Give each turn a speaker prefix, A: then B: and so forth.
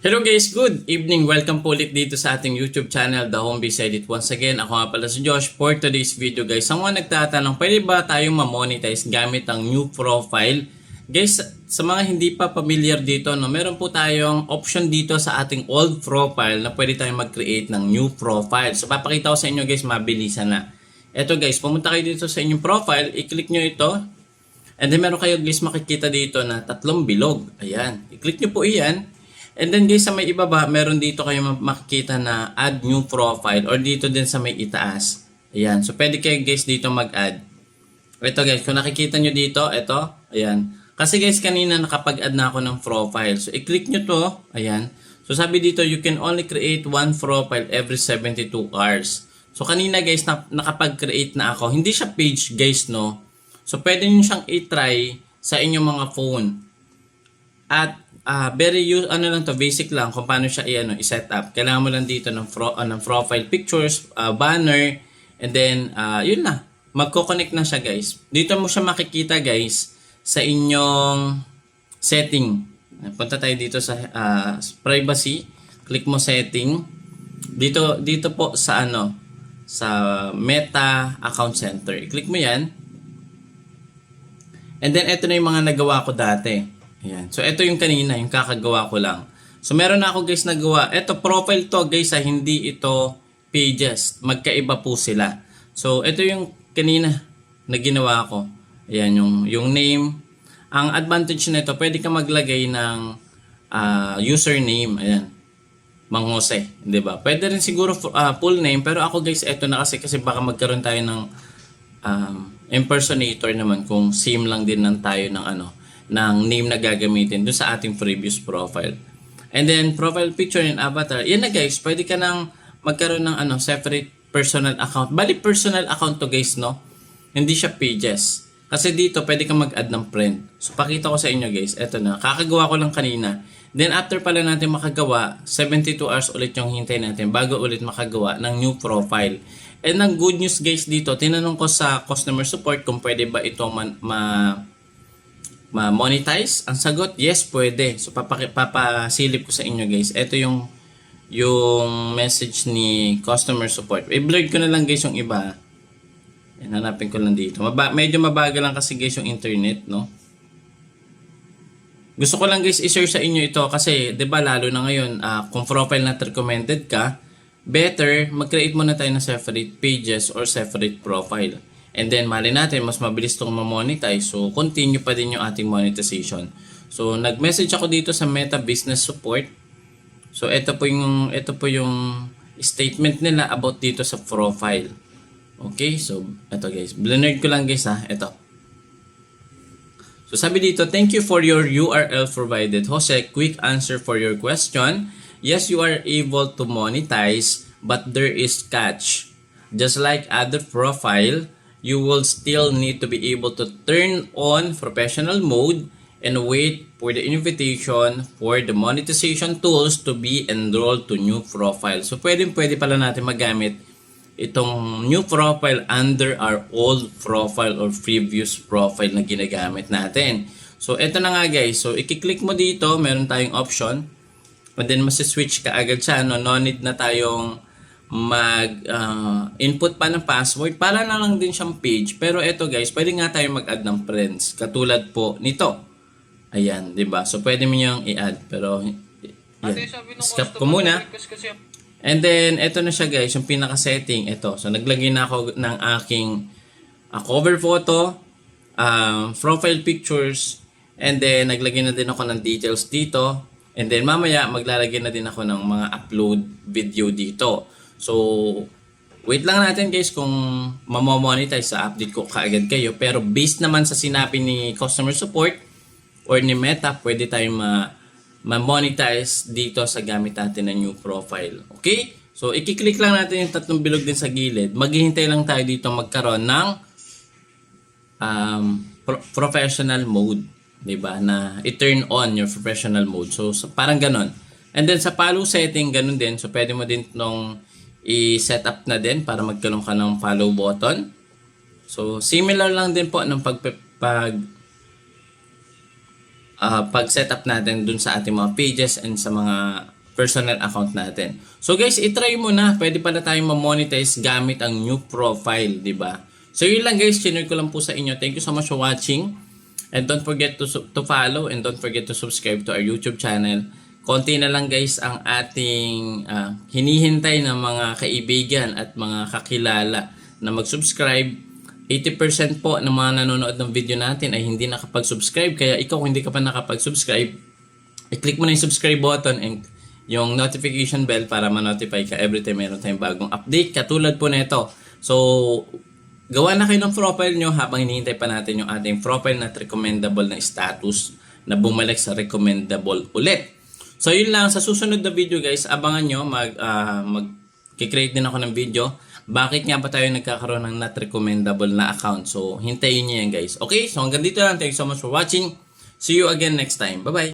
A: Hello guys, good evening. Welcome po ulit dito sa ating YouTube channel, The Home Beside It. Once again, ako nga pala si Josh for today's video guys. Ang mga nagtatanong, pwede ba tayong ma-monetize gamit ang new profile? Guys, sa mga hindi pa familiar dito, meron po tayong option dito sa ating old profile na pwede tayong mag-create ng new profile. So papakita ko sa inyo guys, mabilisan na. Eto guys, pumunta kayo dito sa inyong profile, i-click nyo ito. And then meron kayo guys makikita dito na tatlong bilog. Ayan, i-click nyo po iyan. And then guys, sa may ibaba, meron dito kayo makikita na add new profile or dito din sa may itaas. Ayan. So, pwede kayo guys dito mag-add. Ito guys, kung nakikita nyo dito, ito. Ayan. Kasi guys, kanina nakapag-add na ako ng profile. So, i-click nyo to. Ayan. So, sabi dito, you can only create one profile every 72 hours. So, kanina guys, nakapag-create na ako. Hindi siya page guys, no? So, pwede nyo siyang i-try sa inyong mga phone. At basic lang kung paano siya i-set up. Kailangan mo lang dito ng profile pictures, banner, and then yun na. Magko-connect na siya guys. Dito mo siya makikita guys sa inyong setting. Punta tayo dito sa privacy. Click mo setting. Dito po sa sa Meta Account Center. I-click mo 'yan. And then ito na yung mga nagawa ko dati. Ayan. So, ito yung kanina, yung kakagawa ko lang. So, meron na ako guys nagawa. Ito, profile to guys, hindi ito pages. Magkaiba po sila. So, ito yung kanina na ginawa ko. Ayan, yung name. Ang advantage nito, pwede ka maglagay ng username. Ayan. Mang Jose. Diba? Pwede rin siguro full name. Pero ako guys, ito na kasi baka magkaroon tayo ng impersonator naman kung same lang din ng tayo ng name na gagamitin doon sa ating previous profile. And then, profile picture and avatar. Yan na guys, pwede ka nang magkaroon ng separate personal account. Bali, personal account to guys, no? Hindi siya pages. Kasi dito, pwede ka mag-add ng friend. So, pakita ko sa inyo guys. Eto na, kakagawa ko lang kanina. Then, after pala natin makagawa, 72 hours ulit yung hintay natin bago ulit makagawa ng new profile. And ang good news guys dito, tinanong ko sa customer support kung pwede ba ito ma-monetize? Ang sagot, yes, pwede. So, papasilip ko sa inyo guys. Ito yung message ni customer support. I-blur ko na lang guys yung iba. Yan, hanapin ko lang dito. Medyo mabagal lang kasi guys yung internet, no? Gusto ko lang guys i-share sa inyo ito kasi 'di ba lalo na ngayon kung profile not recommended ka, better mag-create muna tayo ng separate pages or separate profile. And then, mali natin, mas mabilis itong ma-monetize. So, continue pa din yung ating monetization. So, nag-message ako dito sa Meta Business Support. So, ito po yung statement nila about dito sa profile. Okay? So, ito guys. Blurred ko lang guys ha. Ito. So, sabi dito, thank you for your URL provided. Jose, quick answer for your question. Yes, you are able to monetize, but there is catch. Just like other profile, you will still need to be able to turn on professional mode and wait for the invitation for the monetization tools to be enrolled to new profile. So, pwede pala natin magamit itong new profile under our old profile or previous profile na ginagamit natin. So, ito na nga guys. So, i-click mo dito, meron tayong option. And then, masiswitch ka agad siya. No need na tayong input pa ng password para na lang din siyang page. Pero ito guys, pwede nga tayo mag-add ng friends katulad po nito. Ayan, 'di ba? So pwede mo niyang i-add pero yan. Skip ko muna. And then ito na siya guys, yung pinaka-setting ito. So naglagay na ako ng aking cover photo, profile pictures, and then naglagay na din ako ng details dito. And then mamaya maglalagay na din ako ng mga upload video dito. So, wait lang natin guys kung mamamonetize sa update ko kaagad kayo. Pero based naman sa sinabi ni customer support or ni Meta, pwede tayong ma-monetize dito sa gamit natin na new profile. Okay? So, i-click lang natin yung tatlong bilog din sa gilid. Maghihintay lang tayo dito magkaroon ng professional mode. Diba? Na i-turn on your professional mode. So parang ganon. And then sa follow setting, ganon din. So, pwede mo din itong i-set up na din para magkaroon ka ng follow button. So, similar lang din po ng pag-set up natin dun sa ating mga pages and sa mga personal account natin. So guys, itry mo na. Pwede pala tayong ma-monetize gamit ang new profile, di ba? So yun lang guys, sinure ko lang po sa inyo. Thank you so much for watching. And don't forget to follow and don't forget to subscribe to our YouTube channel. Konti na lang guys ang ating hinihintay ng mga kaibigan at mga kakilala na mag-subscribe. 80% po ng mga nanonood ng video natin ay hindi nakapag-subscribe. Kaya ikaw kung hindi ka pa nakapag-subscribe, i-click mo na yung subscribe button and yung notification bell para ma-notify ka every time meron tayong bagong update. Katulad po nito. So, gawa na kayo ng profile nyo habang hinihintay pa natin yung ating profile na recommendable na status na bumalik sa recommendable ulit. So, yun lang. Sa susunod na video guys, abangan nyo. Mag-create din ako ng video. Bakit nga ba tayo nagkakaroon ng not recommendable na account? So, hintayin nyo yan guys. Okay? So, hanggang dito lang. Thank you so much for watching. See you again next time. Bye-bye!